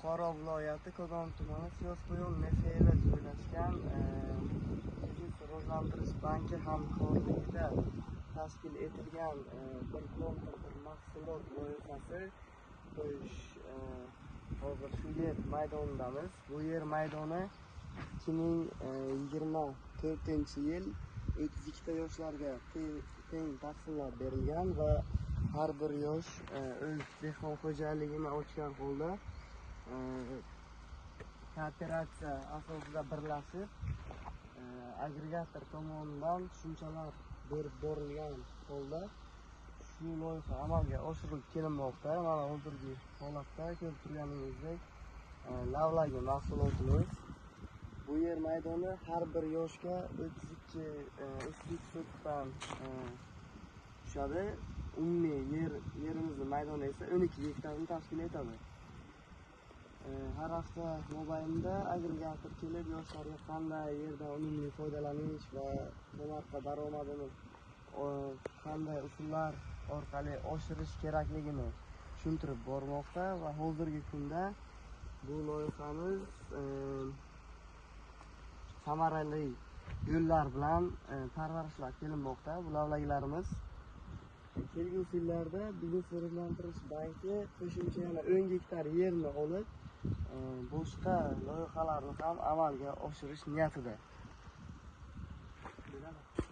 Buxoro viloyati Kogon tumani Siyosbo'yon Nefela joylashgan Biznes rivojlantirish banki hamkorligida tashkil etilgan bir mahsulot loyihasi qo'yish hozir shu yer maydonidamiz. Bu yer maydoni 2024-yil 32 ta yoshlarga teng taqsimlab berilgan va har bir yosh o'z dehqon xo'jaligini ochgan holda kooperatsiya asosida birlashib agregator tomonidan tushunchalar berib borilgan holda shu loyiha amalga oshirib kelinmoqda. Mana hozirgi holatda ko'rib turganingizdek lavlagi mahsulotimiz. Bu yer maydoni har bir yoshga 32 sotixdan tushadi. Umumiy yerimizni maydoni esa 12 gektarni tashkil etadi. Har hafta mobaynida agregator kelib yoshlarga qanday yerdan unumli foydalanish va tomorqa daromadini qanday usullar orqali oshirish kerakligini tushuntirib bormoqda va hozirgi kunda bu loyihamiz samarali yo'llar bilan parvarishlab kelinmoqda. Bu lavlagilarimiz kelgusi yillarda Biznes rivojlantirish banki qo'shimcha yana 10 gektar yerni olib boshqa loyihalarni ham amalga oshirish niyatida.